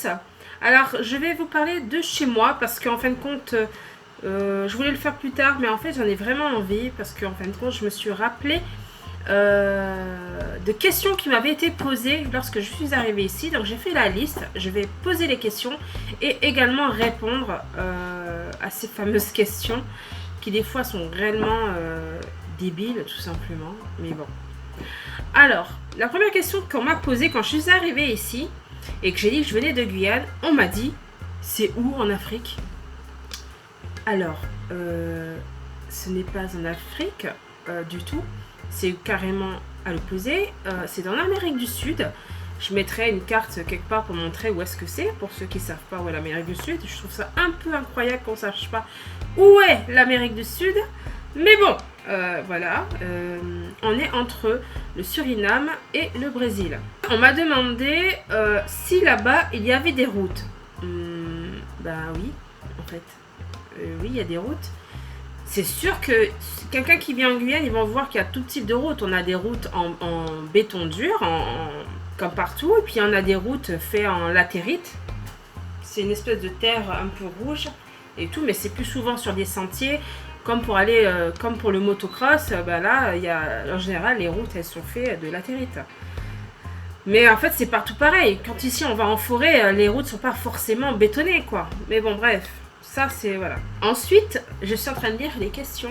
tous. Alors, je vais vous parler de chez moi parce qu'en fin de compte, je voulais le faire plus tard, mais en fait, j'en ai vraiment envie parce qu'en fin de compte, je me suis rappelé de questions qui m'avaient été posées lorsque je suis arrivée ici. Donc, j'ai fait la liste, je vais poser les questions et également répondre à ces fameuses questions qui, des fois, sont réellement débiles, tout simplement. Mais bon. Alors, la première question qu'on m'a posée quand je suis arrivée ici et que j'ai dit que je venais de Guyane, on m'a dit c'est où en Afrique? Alors, ce n'est pas en Afrique du tout, c'est carrément à l'opposé, c'est dans l'Amérique du Sud. Je mettrai une carte quelque part pour montrer où est-ce que c'est, pour ceux qui ne savent pas où est l'Amérique du Sud. Je trouve ça un peu incroyable qu'on ne sache pas où est l'Amérique du Sud. Mais bon, voilà, on est entre le Suriname et le Brésil. On m'a demandé si là-bas il y avait des routes. Ben oui, en fait. Oui, il y a des routes. C'est sûr que quelqu'un qui vient en Guyane, ils vont voir qu'il y a tout type de routes. On a des routes en béton dur, comme partout. Et puis, on a des routes faites en latérite. C'est une espèce de terre un peu rouge et tout. Mais c'est plus souvent sur des sentiers. Comme pour aller, comme pour le motocross, ben là, en général, les routes, elles sont faites de latérite. Mais en fait, c'est partout pareil. Quand ici, on va en forêt, les routes ne sont pas forcément bétonnées, quoi. Mais bon, bref. Ça, c'est... Voilà. Ensuite, je suis en train de lire les questions.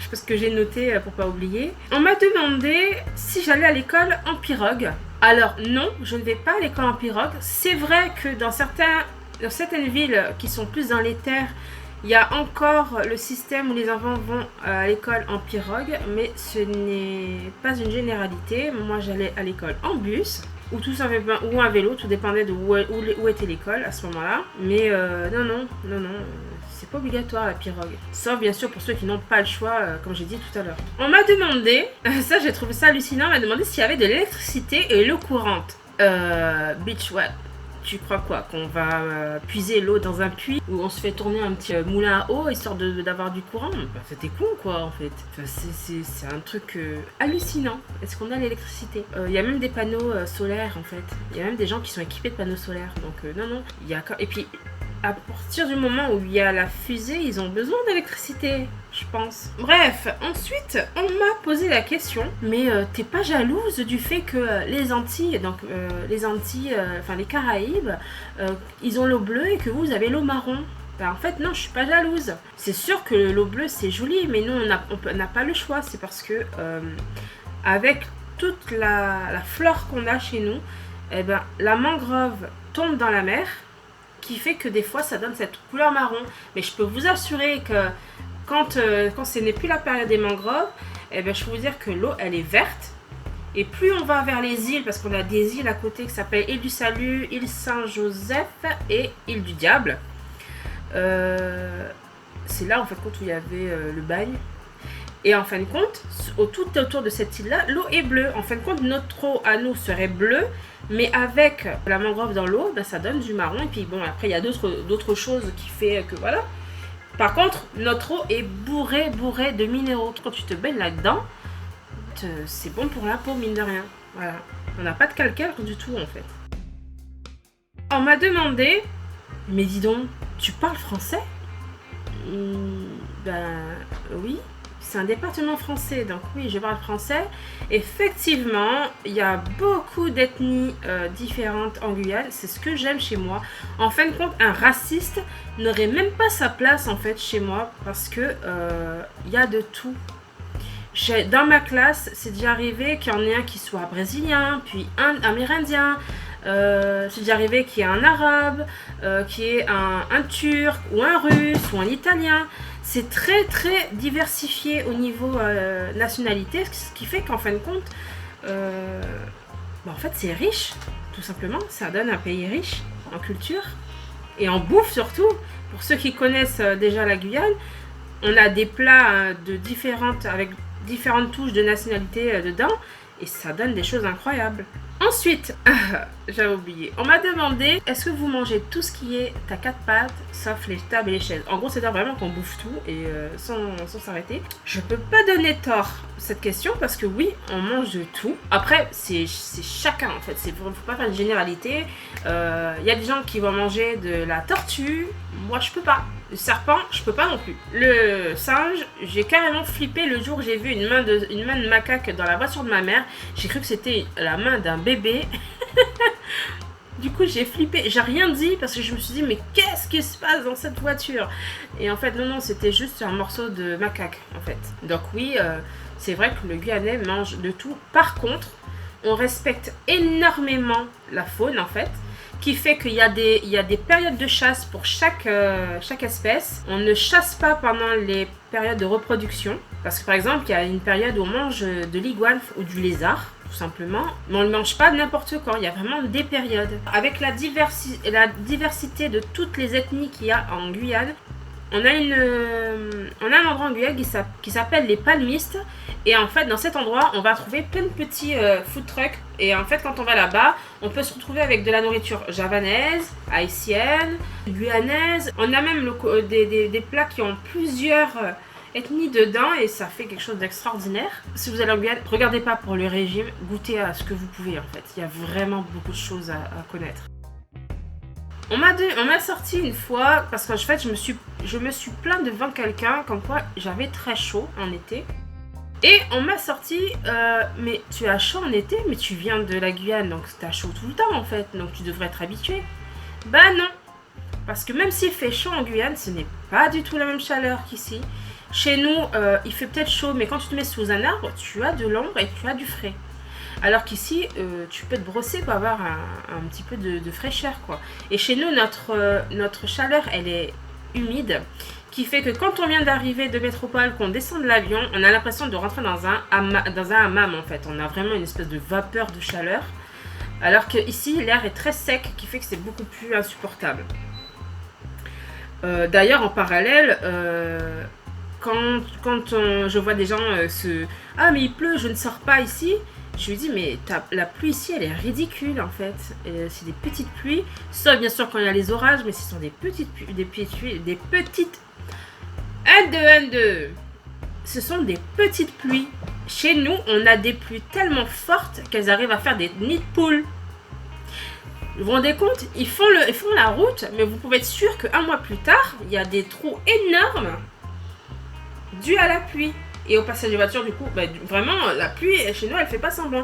Parce que j'ai noté pour pas oublier. On m'a demandé si j'allais à l'école en pirogue. Alors, non, je ne vais pas à l'école en pirogue. C'est vrai que dans certaines villes qui sont plus dans les terres, il y a encore le système où les enfants vont à l'école en pirogue, mais ce n'est pas une généralité. Moi, j'allais à l'école en bus, ou tout simplement, ou un vélo, tout dépendait de où était l'école à ce moment-là. Mais non, c'est pas obligatoire la pirogue. Sauf bien sûr pour ceux qui n'ont pas le choix, comme j'ai dit tout à l'heure. On m'a demandé, ça j'ai trouvé ça hallucinant, on m'a demandé s'il y avait de l'électricité et l'eau courante. Bitch, ouais. Tu crois quoi? Qu'on va puiser l'eau dans un puits où on se fait tourner un petit moulin à eau histoire d'avoir du courant? Bah, c'était con quoi en fait. Enfin, c'est un truc hallucinant. Est-ce qu'on a l'électricité? Il y a même des panneaux solaires en fait. Il y a même des gens qui sont équipés de panneaux solaires. Donc non. Et puis à partir du moment où il y a la fusée, ils ont besoin d'électricité, je pense. Bref, ensuite, on m'a posé la question, mais t'es pas jalouse du fait que les Antilles, enfin les Caraïbes, ils ont l'eau bleue et que vous avez l'eau marron? Ben, en fait, non, je suis pas jalouse. C'est sûr que l'eau bleue, c'est joli, mais nous, on n'a pas le choix. C'est parce que, avec toute la flore qu'on a chez nous, eh ben, la mangrove tombe dans la mer, qui fait que des fois ça donne cette couleur marron. Mais je peux vous assurer que quand ce n'est plus la période des mangroves, eh ben, je peux vous dire que l'eau elle est verte. Et plus on va vers les îles, parce qu'on a des îles à côté qui s'appellent Île du Salut, Île Saint-Joseph et Île du Diable. C'est là en fait où il y avait le bagne. Et en fin de compte, tout autour de cette île-là, l'eau est bleue. En fin de compte, notre eau à nous serait bleue, mais avec la mangrove dans l'eau, ben, ça donne du marron. Et puis bon, après, il y a d'autres choses qui fait que voilà. Par contre, notre eau est bourrée de minéraux. Quand tu te baignes là-dedans, c'est bon pour la peau, mine de rien. Voilà. On n'a pas de calcaire du tout, en fait. On m'a demandé, mais dis donc, tu parles français? Ben oui. C'est un département français, donc oui, je parle français. Effectivement, il y a beaucoup d'ethnies différentes en Guyane. C'est ce que j'aime chez moi. En fin de compte, un raciste n'aurait même pas sa place en fait chez moi parce que il y a de tout. Dans ma classe, c'est déjà arrivé qu'il y en ait un qui soit brésilien, puis un amérindien. C'est déjà arrivé qu'il y ait un arabe, qu'il y ait un turc, ou un russe, ou un italien. C'est très très diversifié au niveau nationalité, ce qui fait qu'en fin de compte, en fait c'est riche, tout simplement. Ça donne un pays riche en culture et en bouffe surtout. Pour ceux qui connaissent déjà la Guyane, on a des plats avec différentes touches de nationalité dedans. Et ça donne des choses incroyables. Ensuite, j'avais oublié, on m'a demandé est-ce que vous mangez tout ce qui est à quatre pattes, sauf les tables et les chaises. En gros, c'est-à-dire vraiment qu'on bouffe tout et sans s'arrêter. Je peux pas donner tort à cette question parce que oui, on mange de tout. Après, c'est chacun en fait, faut pas faire une généralité. Y a des gens qui vont manger de la tortue, moi je peux pas. Le serpent, je peux pas non plus. Le singe, j'ai carrément flippé le jour où j'ai vu une main de macaque dans la voiture de ma mère. J'ai cru que c'était la main d'un bébé. Du coup, j'ai flippé. J'ai rien dit parce que je me suis dit, mais qu'est-ce qui se passe dans cette voiture? Et en fait, non, c'était juste un morceau de macaque, en fait. Donc oui, c'est vrai que le Guyanais mange de tout. Par contre, on respecte énormément la faune, en fait, qui fait qu'il y a des périodes de chasse pour chaque espèce. On ne chasse pas pendant les périodes de reproduction. Parce que par exemple, il y a une période où on mange de l'iguane ou du lézard, tout simplement. Mais on ne le mange pas n'importe quand. Il y a vraiment des périodes. Avec la diversité de toutes les ethnies qu'il y a en Guyane, on a un endroit en Guyane qui s'appelle les Palmistes. Et en fait, dans cet endroit, on va trouver plein de petits food trucks. Et en fait, quand on va là-bas, on peut se retrouver avec de la nourriture javanaise, haïtienne, guyanaise. On a même des plats qui ont plusieurs ethnies dedans et ça fait quelque chose d'extraordinaire. Si vous allez en Guyane, regardez pas pour le régime, goûtez à ce que vous pouvez en fait. Il y a vraiment beaucoup de choses à connaître. On m'a sorti une fois, parce qu'en fait, je me suis plaint devant quelqu'un, comme quoi j'avais très chaud en été. Et on m'a sorti, mais tu as chaud en été, mais tu viens de la Guyane, donc t'as chaud tout le temps en fait, donc tu devrais être habitué. Bah non, parce que même s'il fait chaud en Guyane, ce n'est pas du tout la même chaleur qu'ici. Chez nous, il fait peut-être chaud, mais quand tu te mets sous un arbre, tu as de l'ombre et tu as du frais. Alors qu'ici, tu peux te brosser pour avoir un petit peu de fraîcheur, quoi. Et chez nous, notre chaleur, elle est humide, qui fait que quand on vient d'arriver de métropole, qu'on descend de l'avion, on a l'impression de rentrer dans un hammam, en fait. On a vraiment une espèce de vapeur de chaleur. Alors qu'ici, l'air est très sec, qui fait que c'est beaucoup plus insupportable. D'ailleurs, en parallèle, quand je vois des gens « Ah, mais il pleut, je ne sors pas ici », je lui dis, mais la pluie ici, elle est ridicule en fait. C'est des petites pluies, sauf bien sûr quand il y a les orages, mais ce sont des petites pluies, des petites... 1, 2, 1, 2. Ce sont des petites pluies. Chez nous, on a des pluies tellement fortes qu'elles arrivent à faire des nids de poules. Vous vous rendez compte? Ils font la route, mais vous pouvez être sûr qu'un mois plus tard, il y a des trous énormes dus à la pluie. Et au passage des voitures, du coup, vraiment, la pluie, chez nous, elle fait pas semblant.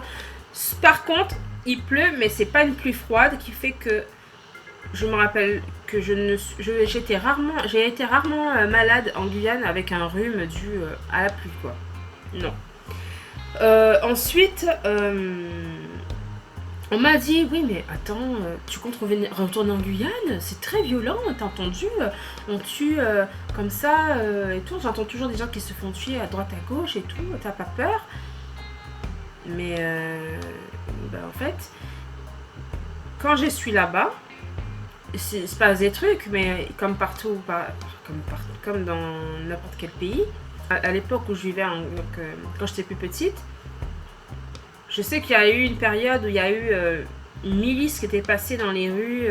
Par contre, il pleut, mais c'est pas une pluie froide qui fait que... Je me rappelle que j'ai été rarement malade en Guyane avec un rhume dû à la pluie, quoi. Non. Ensuite, on m'a dit, oui, mais attends, tu comptes retourner en Guyane? C'est très violent, t'as entendu? On tue comme ça et tout. J'entends toujours des gens qui se font tuer à droite, à gauche et tout. T'as pas peur? Mais, en fait, quand je suis là-bas, il se passe des trucs, mais comme partout, comme dans n'importe quel pays. À l'époque où je vivais, quand j'étais plus petite, je sais qu'il y a eu une période où il y a eu une milice qui était passée dans les rues.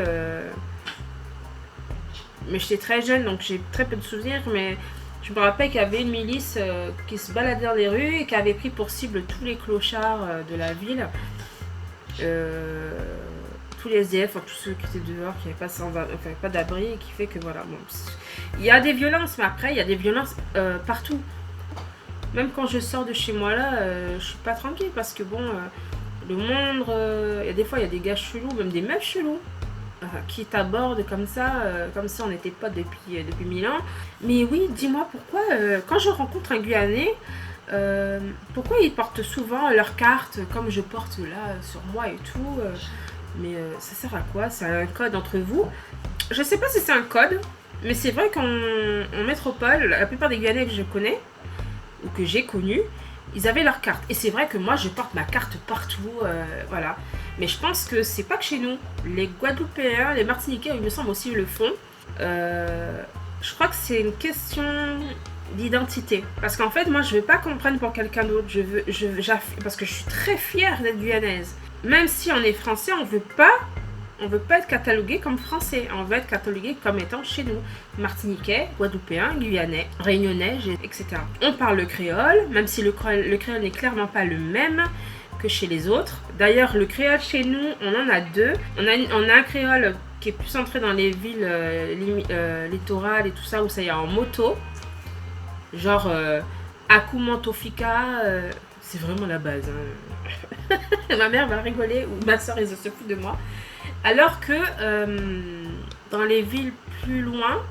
Mais j'étais très jeune, donc j'ai très peu de souvenirs. Mais je me rappelle qu'il y avait une milice qui se baladait dans les rues et qui avait pris pour cible tous les clochards de la ville. Tous les SDF, tous ceux qui étaient dehors, qui n'avaient pas d'abri, et qui fait que voilà. Bon, il y a des violences, mais après, il y a des violences partout. Même quand je sors de chez moi là, je suis pas tranquille parce que bon, le monde, des fois il y a des gars chelous, même des meufs chelous, qui t'abordent comme ça on n'était pas depuis 1000 ans. Mais oui, dis-moi pourquoi, quand je rencontre un Guyanais, pourquoi ils portent souvent leur carte comme je porte là sur moi et tout, mais ça sert à quoi? C'est un code entre vous? Je sais pas si c'est un code, mais c'est vrai qu'en métropole, la plupart des Guyanais que je connais, ou que j'ai connu, ils avaient leur carte. Et c'est vrai que moi, je porte ma carte partout, voilà. Mais je pense que c'est pas que chez nous. Les Guadeloupéens, les Martiniquais, il me semble aussi, le font. Je crois que c'est une question d'identité. Parce qu'en fait, moi, je veux pas qu'on me prenne pour quelqu'un d'autre. Parce que je suis très fière d'être guyanaise. Même si on est français, on veut pas être catalogué comme français. On veut être catalogué comme étant chez nous. Martiniquais, guadeloupéen, guyanais, réunionnais, etc. On parle le créole, même si le créole n'est clairement pas le même que chez les autres. D'ailleurs, le créole chez nous, on en a deux. On a un créole qui est plus centré dans les villes littorales et tout ça, où ça y est en moto. Genre, Akumentofika, c'est vraiment la base. Hein. Ma mère va rigoler, ou ma soeur, elle se fout de moi. Alors que dans les villes plus loin,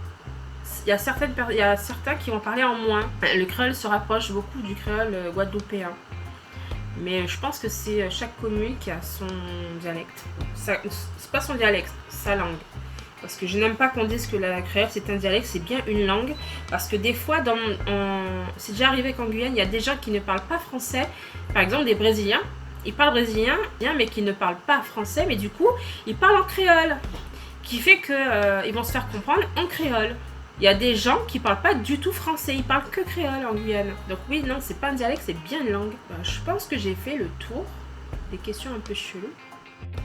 il y a certains qui vont parler en moins. Le créole se rapproche beaucoup du créole guadeloupéen. Mais je pense que c'est chaque commune qui a son dialecte. C'est pas son dialecte, sa langue. Parce que je n'aime pas qu'on dise que la créole c'est un dialecte, c'est bien une langue. Parce que des fois, c'est déjà arrivé qu'en Guyane, il y a des gens qui ne parlent pas français. Par exemple, des Brésiliens. Ils parlent brésilien, mais qui ne parlent pas français. Mais du coup, ils parlent en créole. Qui fait qu'ils vont se faire comprendre en créole. Il y a des gens qui parlent pas du tout français, ils parlent que créole en Guyane. Donc oui, non, c'est pas un dialecte, c'est bien une langue. Je pense que j'ai fait le tour des questions un peu cheloues.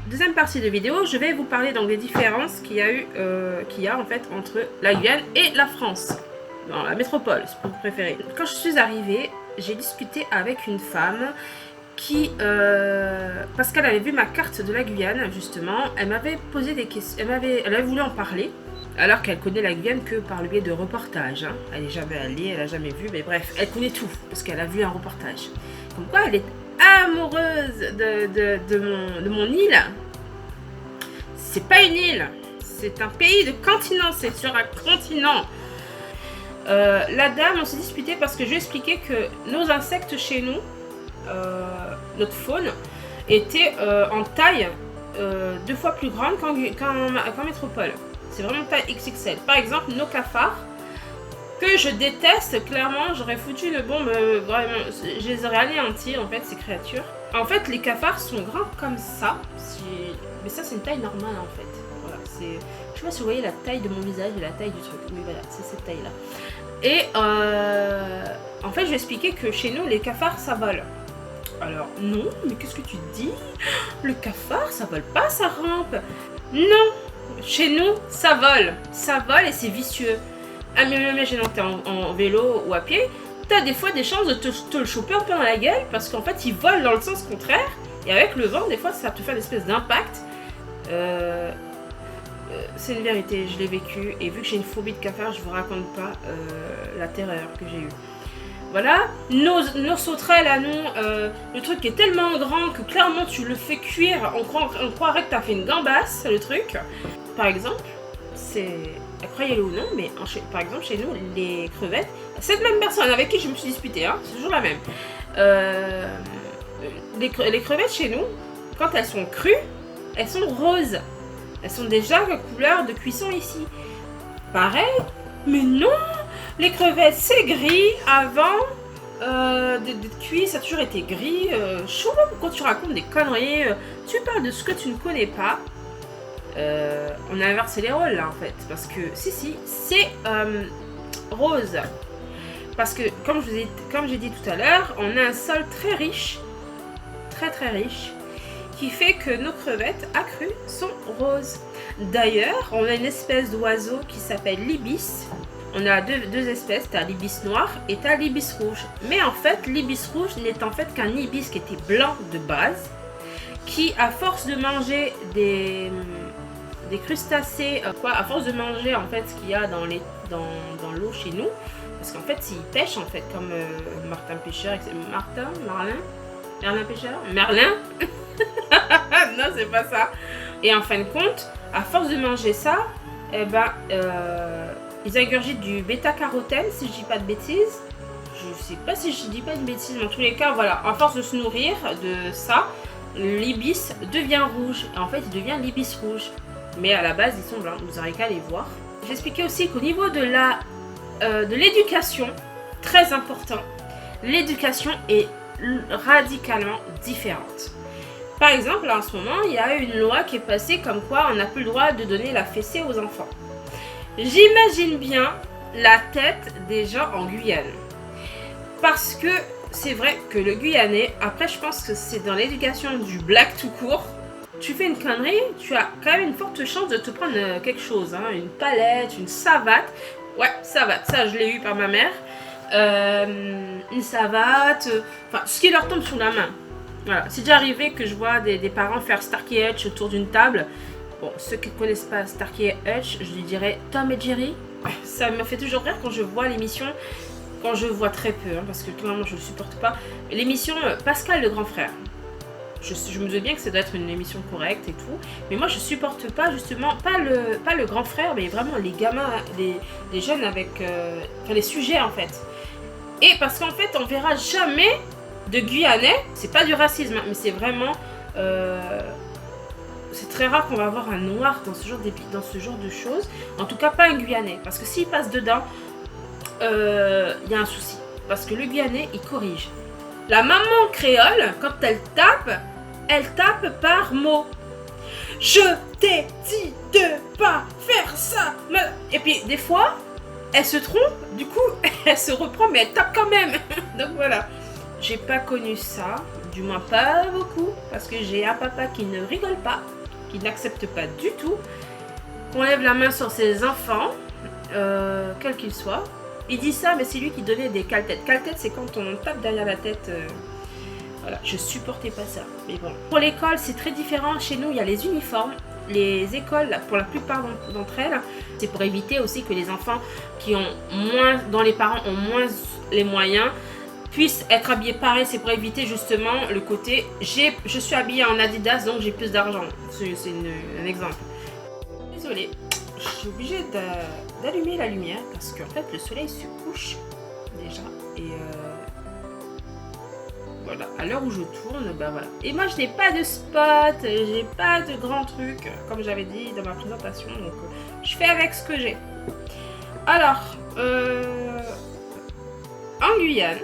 Deuxième partie de vidéo, je vais vous parler donc des différences qu'il y a en fait entre la Guyane et la France. Dans la métropole, si vous préférez. Quand je suis arrivée, j'ai discuté avec une femme qui, parce qu'elle avait vu ma carte de la Guyane, justement, elle m'avait posé des questions, elle avait voulu en parler. Alors qu'elle connaît la Guyane que par le biais de reportages. Hein. Elle n'est jamais allée, elle n'a jamais vu, mais bref, elle connaît tout, parce qu'elle a vu un reportage. Comme quoi, elle est amoureuse de mon île. C'est pas une île, c'est un pays de continent, c'est sur un continent. La dame, on s'est disputé parce que je lui ai expliqué que nos insectes chez nous, notre faune, était en taille 2 fois plus grande qu'en métropole. C'est vraiment taille XXL. Par exemple, nos cafards, que je déteste, clairement, j'aurais foutu une bombe, vraiment, je les aurais anéantis, en fait, ces créatures. En fait, les cafards sont grands comme ça, mais ça, c'est une taille normale, en fait. Voilà, je sais pas si vous voyez la taille de mon visage et la taille du truc, mais voilà, c'est cette taille-là. Et, en fait, je vais expliquer que chez nous, les cafards, ça vole. Alors, non, mais qu'est-ce que tu dis? Le cafard, ça vole pas, ça rampe. Non! Chez nous, ça vole et c'est vicieux. Ah mais imagine que t'es en vélo ou à pied, t'as des fois des chances de te le choper un peu dans la gueule parce qu'en fait il vole dans le sens contraire et avec le vent des fois ça te fait une espèce d'impact. C'est une vérité, je l'ai vécu et vu que j'ai une phobie de cafard, je vous raconte pas la terreur que j'ai eue. Voilà, nos sauterelles à nous, le truc est tellement grand que clairement tu le fais cuire, on croirait que t'as fait une gambasse, le truc. Par exemple, croyez-le ou non, mais par exemple chez nous, les crevettes, cette même personne avec qui je me suis disputée, hein, c'est toujours la même. Les crevettes chez nous, quand elles sont crues, elles sont roses. Elles sont déjà de couleur de cuisson ici. Pareil, mais non! Les crevettes, c'est gris avant d'être cuit, ça a toujours été gris. Chou, quand tu racontes des conneries, tu parles de ce que tu ne connais pas. On a inversé les rôles là en fait. Parce que, si, c'est rose. Parce que, comme j'ai dit tout à l'heure, on a un sol très riche, très riche, qui fait que nos crevettes accrues sont roses. D'ailleurs, on a une espèce d'oiseau qui s'appelle l'ibis. On a deux espèces, t'as l'ibis noir et t'as l'ibis rouge. Mais en fait, l'ibis rouge n'est en fait qu'un ibis qui était blanc de base, qui à force de manger des crustacés, à force de manger en fait ce qu'il y a dans l'eau chez nous, parce qu'en fait s'ils pêchent en fait comme Martin Pêcheur, Merlin Pêcheur, Merlin non c'est pas ça. Et en fin de compte, à force de manger ça, ils ingurgitent du bêta-carotène, si je dis pas de bêtises. Je sais pas si je dis pas de bêtises, mais en tous les cas, voilà, à force de se nourrir de ça, l'ibis devient rouge. Et en fait, il devient l'ibis rouge. Mais à la base, ils sont blancs, vous n'aurez qu'à les voir. J'expliquais aussi qu'au niveau de l'éducation, très important, l'éducation est radicalement différente. Par exemple, là, en ce moment, il y a une loi qui est passée comme quoi on n'a plus le droit de donner la fessée aux enfants. J'imagine bien la tête des gens en Guyane. Parce que c'est vrai que le Guyanais, après je pense que c'est dans l'éducation du black tout court, tu fais une connerie, tu as quand même une forte chance de te prendre quelque chose, hein, une palette, une savate. Ouais, savate, ça je l'ai eu par ma mère. Une savate, enfin ce qui leur tombe sous la main. Voilà, c'est déjà arrivé que je vois des parents faire Starkey et Hutch autour d'une table. Bon, ceux qui ne connaissent pas Starkey et Hutch, je lui dirais Tom et Jerry. Ça me fait toujours rire quand je vois l'émission, quand je vois très peu, hein, parce que clairement je ne supporte pas. L'émission Pascal le grand frère. Je me dis bien que ça doit être une émission correcte et tout, mais moi je supporte pas justement, pas le grand frère, mais vraiment les gamins, les jeunes avec, enfin les sujets en fait. Et parce qu'en fait on verra jamais de Guyanais, c'est pas du racisme, mais c'est vraiment, c'est très rare qu'on va avoir un noir dans ce genre de choses, en tout cas pas un Guyanais, parce que s'il passe dedans, il y a un souci, parce que le Guyanais il corrige. La maman créole, quand elle tape par mot. Je t'ai dit de pas faire ça. Et puis des fois, elle se trompe, du coup, elle se reprend, mais elle tape quand même. Donc voilà. J'ai pas connu ça, du moins pas beaucoup, parce que j'ai un papa qui ne rigole pas, qui n'accepte pas du tout qu'on lève la main sur ses enfants, quels qu'ils soient. Il dit ça, mais c'est lui qui donnait des cale-têtes. Cale-tête, c'est quand on tape derrière la tête. Voilà, je supportais pas ça. Mais bon. Pour l'école, c'est très différent. Chez nous, il y a les uniformes. Les écoles, pour la plupart d'entre elles, c'est pour éviter aussi que les enfants qui ont moins, dont les parents ont moins les moyens, puissent être habillés pareil. C'est pour éviter justement le côté je suis habillée en Adidas, donc j'ai plus d'argent. C'est un exemple. Désolée, je suis obligée d'allumer la lumière parce qu'en fait le soleil se couche déjà. Et voilà, à l'heure où je tourne, bah voilà. Et moi je n'ai pas de spot, j'ai pas de grands trucs, comme j'avais dit dans ma présentation, donc je fais avec ce que j'ai. Alors, en Guyane,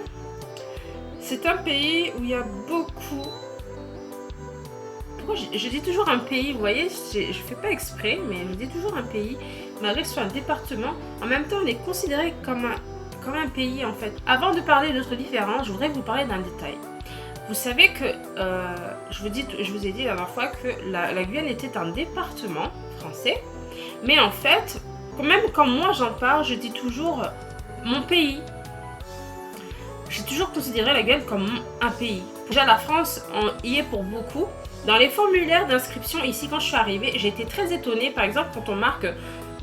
c'est un pays où il y a beaucoup... Pourquoi je dis toujours un pays, vous voyez, je fais pas exprès, mais je dis toujours un pays, malgré que ce soit un département, en même temps on est considéré comme un pays en fait. Avant de parler d'autres différences, je voudrais vous parler d'un détail. Vous savez que, je vous ai dit la dernière fois que la Guyane était un département français, mais en fait, même quand moi j'en parle, je dis toujours mon pays. J'ai toujours considéré la Guyane comme un pays. Déjà la France y est pour beaucoup. Dans les formulaires d'inscription ici quand je suis arrivée, j'ai été très étonnée par exemple quand on marque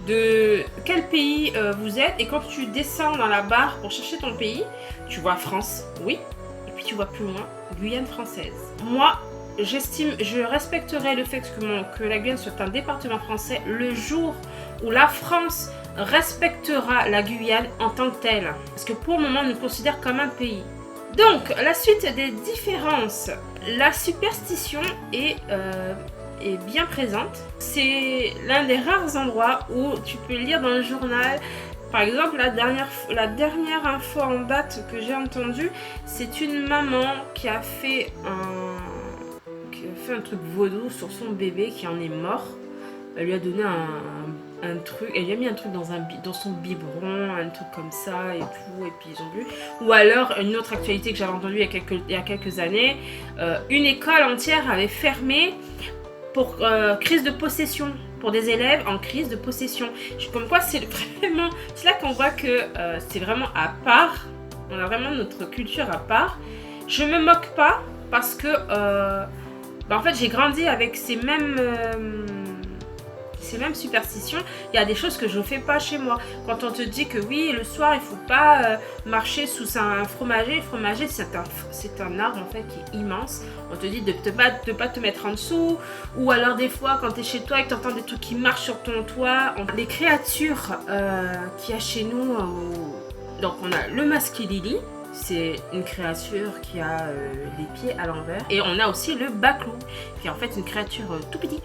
de quel pays vous êtes et quand tu descends dans la barre pour chercher ton pays, tu vois France, oui, et puis tu vois plus loin Guyane française. Moi, je respecterai le fait que la Guyane soit un département français le jour où la France respectera la Guyane en tant que telle. Parce que pour le moment, on nous considère comme un pays. Donc, la suite des différences. La superstition est bien présente. C'est l'un des rares endroits où tu peux lire dans le journal. Par exemple, la dernière info en date que j'ai entendue, c'est une maman qui a fait un truc vaudou sur son bébé qui en est mort. Elle lui a donné un truc, elle lui a mis un truc dans son biberon, un truc comme ça et tout, et puis ils ont vu. Ou alors, une autre actualité que j'avais entendue il y a quelques années, une école entière avait fermé pour crise de possession, pour des élèves en crise de possession. Comme quoi, c'est vraiment, c'est là qu'on voit que c'est vraiment à part, on a vraiment notre culture à part. Je me moque pas parce que, en fait, j'ai grandi avec ces mêmes superstitions. Il y a des choses que je ne fais pas chez moi. Quand on te dit que oui, le soir, il ne faut pas marcher sous un fromager. Le fromager, c'est un arbre en fait qui est immense. On te dit de ne pas te mettre en dessous. Ou alors des fois, quand tu es chez toi et que tu entends des trucs qui marchent sur ton toit. Les créatures qu'il y a chez nous, donc on a le maskilili. C'est une créature qui a les pieds à l'envers. Et on a aussi le baclou, qui est en fait une créature tout petit.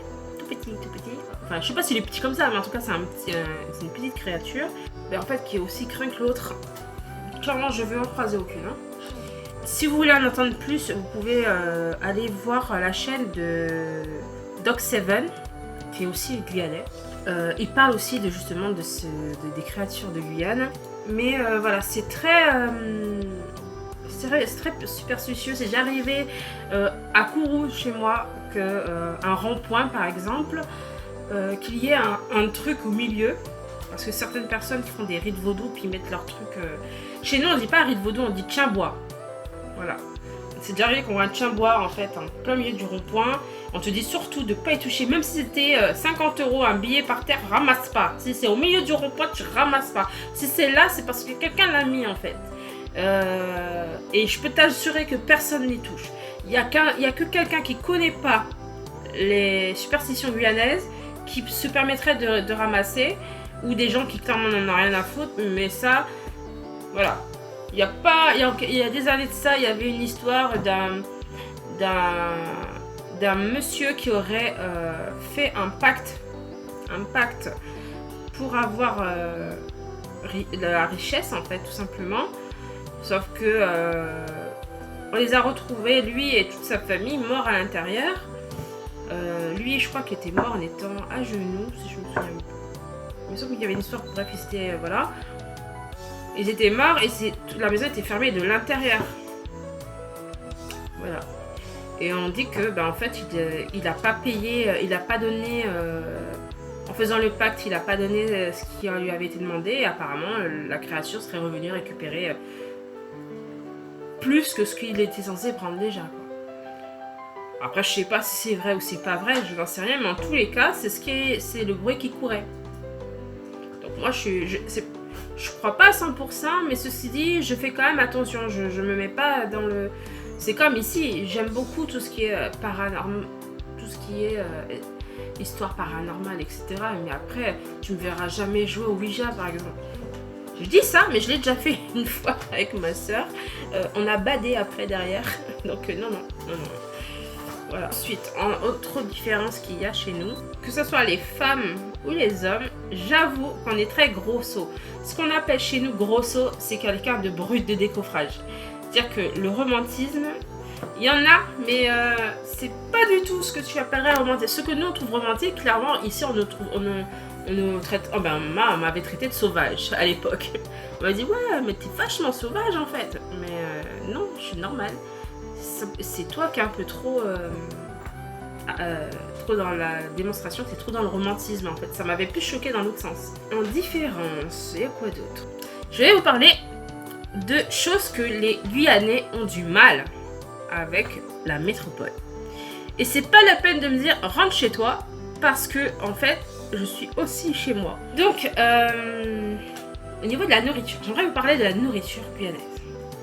Enfin, je sais pas s'il est petit comme ça, mais en tout cas, c'est une petite créature. Mais en fait, qui est aussi craint que l'autre. Clairement, je veux en croiser aucune. Hein. Si vous voulez en entendre plus, vous pouvez aller voir la chaîne de Doc7, qui est aussi guyanais. Il parle aussi de justement des créatures de Guyane. Mais voilà, c'est très superstitieux. C'est déjà arrivé à Kourou chez moi, un rond-point par exemple, qu'il y ait un truc au milieu. Parce que certaines personnes font des rites vaudou puis mettent leur truc. Chez nous, on dit pas rite vaudou, on dit tien-bois. Voilà. C'est déjà arrivé qu'on voit un tien-bois en fait en plein milieu du rond-point. On te dit surtout de ne pas y toucher. Même si c'était 50 € un billet par terre, ramasse pas. Si c'est au milieu du rond-point, tu ramasses pas. Si c'est là, c'est parce que quelqu'un l'a mis en fait. Et je peux t'assurer que personne n'y touche. Il n'y a que quelqu'un qui connaît pas les superstitions guyanaises qui se permettrait de ramasser. Ou des gens qui clairement n'en ont rien à foutre, mais ça, voilà. Il y a des années de ça, il y avait une histoire d'un monsieur qui aurait fait un pacte pour avoir la richesse en fait, tout simplement. Sauf que on les a retrouvés, lui et toute sa famille, morts à l'intérieur. Lui, je crois qu'il était mort en étant à genoux, si je me souviens bien. Il me semble qu'il y avait une histoire, bref, c'était, voilà. Ils étaient morts et la maison était fermée de l'intérieur. Voilà. Et on dit que, en fait, il n'a pas payé, il n'a pas donné, en faisant le pacte, il n'a pas donné ce qui lui avait été demandé. Et apparemment, la créature serait revenue récupérer plus que ce qu'il était censé prendre déjà, quoi. Après, je sais pas si c'est vrai ou c'est pas vrai, je n'en sais rien, mais en tous les cas, c'est le bruit qui courait. Moi, je crois pas à 100%, mais ceci dit, je fais quand même attention. Je me mets pas dans le... C'est comme ici, j'aime beaucoup tout ce qui est paranormal, tout ce qui est histoire paranormale, etc. Mais après, tu me verras jamais jouer au Ouija, par exemple. Je dis ça, mais je l'ai déjà fait une fois avec ma soeur. On a badé après derrière. Donc non. Voilà. Ensuite, autre différence qu'il y a chez nous, que ce soit les femmes ou les hommes, j'avoue qu'on est très grosso. Ce qu'on appelle chez nous grosso, c'est quelqu'un de brut de décoffrage. C'est-à-dire que le romantisme, il y en a, mais c'est pas du tout ce que tu appellerais romantique. Ce que nous on trouve romantique, clairement, ici on nous traite. Oh ben, maman m'avait traité de sauvage à l'époque. On m'a dit, ouais, mais t'es vachement sauvage en fait. Mais non, je suis normale. C'est toi qui es un peu trop dans la démonstration, t'es trop dans le romantisme en fait. Ça m'avait plus choqué dans l'autre sens. En différence, et quoi d'autre? Je vais vous parler de choses que les Guyanais ont du mal avec la métropole. Et c'est pas la peine de me dire rentre chez toi parce que en fait je suis aussi chez moi. Donc au niveau de la nourriture, j'aimerais vous parler de la nourriture guyanaise.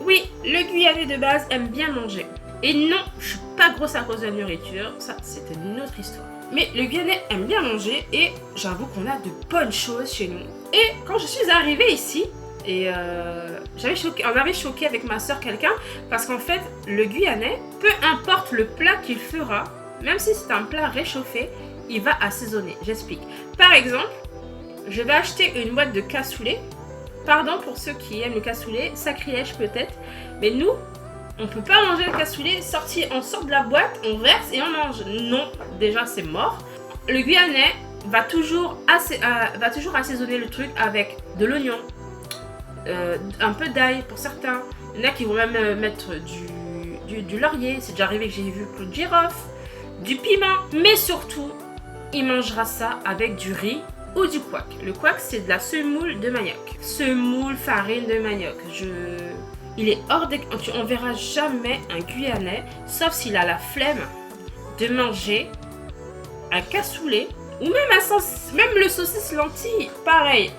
Oui, le Guyanais de base aime bien manger. Et non, je suis pas grosse à cause de la nourriture, ça c'est une autre histoire. Mais le Guyanais aime bien manger et j'avoue qu'on a de bonnes choses chez nous. Et quand je suis arrivée ici, et on avait choqué avec ma soeur quelqu'un parce qu'en fait, le Guyanais, peu importe le plat qu'il fera, même si c'est un plat réchauffé, il va assaisonner. J'explique. Par exemple, je vais acheter une boîte de cassoulet. Pardon pour ceux qui aiment le cassoulet, sacrilège peut-être, mais nous, on peut pas manger le cassoulet, on sort de la boîte, on verse et on mange. Non, déjà c'est mort. Le Guyanais va toujours assaisonner le truc avec de l'oignon, un peu d'ail pour certains. Il y en a qui vont même mettre du laurier. C'est déjà arrivé que j'ai vu clou de girofle, du piment. Mais surtout, il mangera ça avec du riz ou du couac. Le couac, c'est de la semoule de manioc. Semoule, farine de manioc. Il est hors des... On verra jamais un Guyanais, sauf s'il a la flemme de manger un cassoulet ou même le saucisse lentille, pareil,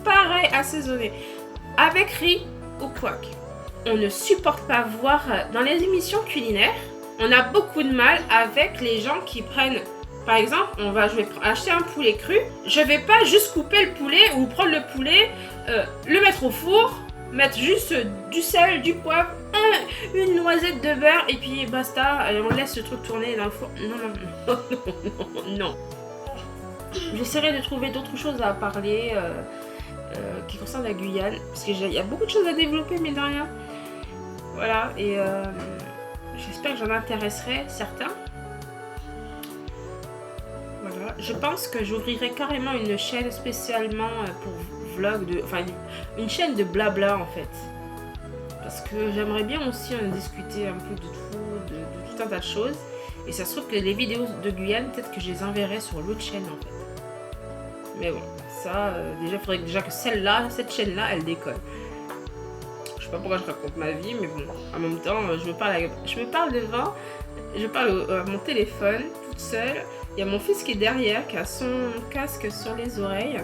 pareil assaisonné, avec riz ou couac. On ne supporte pas voir dans les émissions culinaires, on a beaucoup de mal avec les gens qui prennent, par exemple, je vais acheter un poulet cru, je vais pas juste couper le poulet ou prendre le poulet, le mettre au four, mettre juste du sel, du poivre, une noisette de beurre et puis basta, et on laisse le truc tourner dans le four. Non. J'essaierai de trouver d'autres choses à parler qui concernent la Guyane, parce qu'il y a beaucoup de choses à développer, mais de rien. Voilà, et j'espère que j'en intéresserai certains. Voilà, je pense que j'ouvrirai carrément une chaîne spécialement pour vlog, enfin une chaîne de blabla en fait. Parce que j'aimerais bien aussi en discuter un peu de tout un tas de choses. Et ça se trouve que les vidéos de Guyane, peut-être que je les enverrai sur l'autre chaîne en fait. Mais bon, ça, déjà, il faudrait déjà que cette chaîne-là, elle décolle. Je sais pas pourquoi je raconte ma vie, mais bon, en même temps, je me parle devant, je parle à mon téléphone, toute seule. Il y a mon fils qui est derrière, qui a son casque sur les oreilles.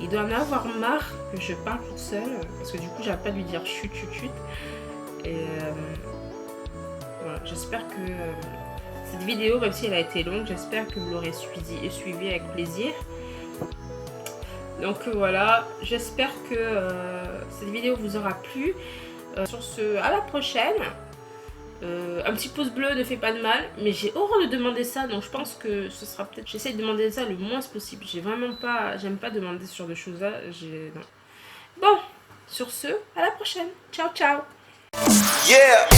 Il doit en avoir marre que je parle toute seule, parce que du coup, j'arrête pas de lui dire chut, chut, chut. Et voilà, j'espère que cette vidéo, même si elle a été longue, j'espère que vous l'aurez suivi avec plaisir. Donc voilà, j'espère que cette vidéo vous aura plu. Sur ce, à la prochaine. Un petit pouce bleu ne fait pas de mal, mais j'ai horreur de demander ça, donc je pense que ce sera peut-être... J'essaie de demander ça le moins possible. J'aime pas demander ce genre de choses-là. Non. Bon, sur ce, à la prochaine. Ciao, ciao. Yeah.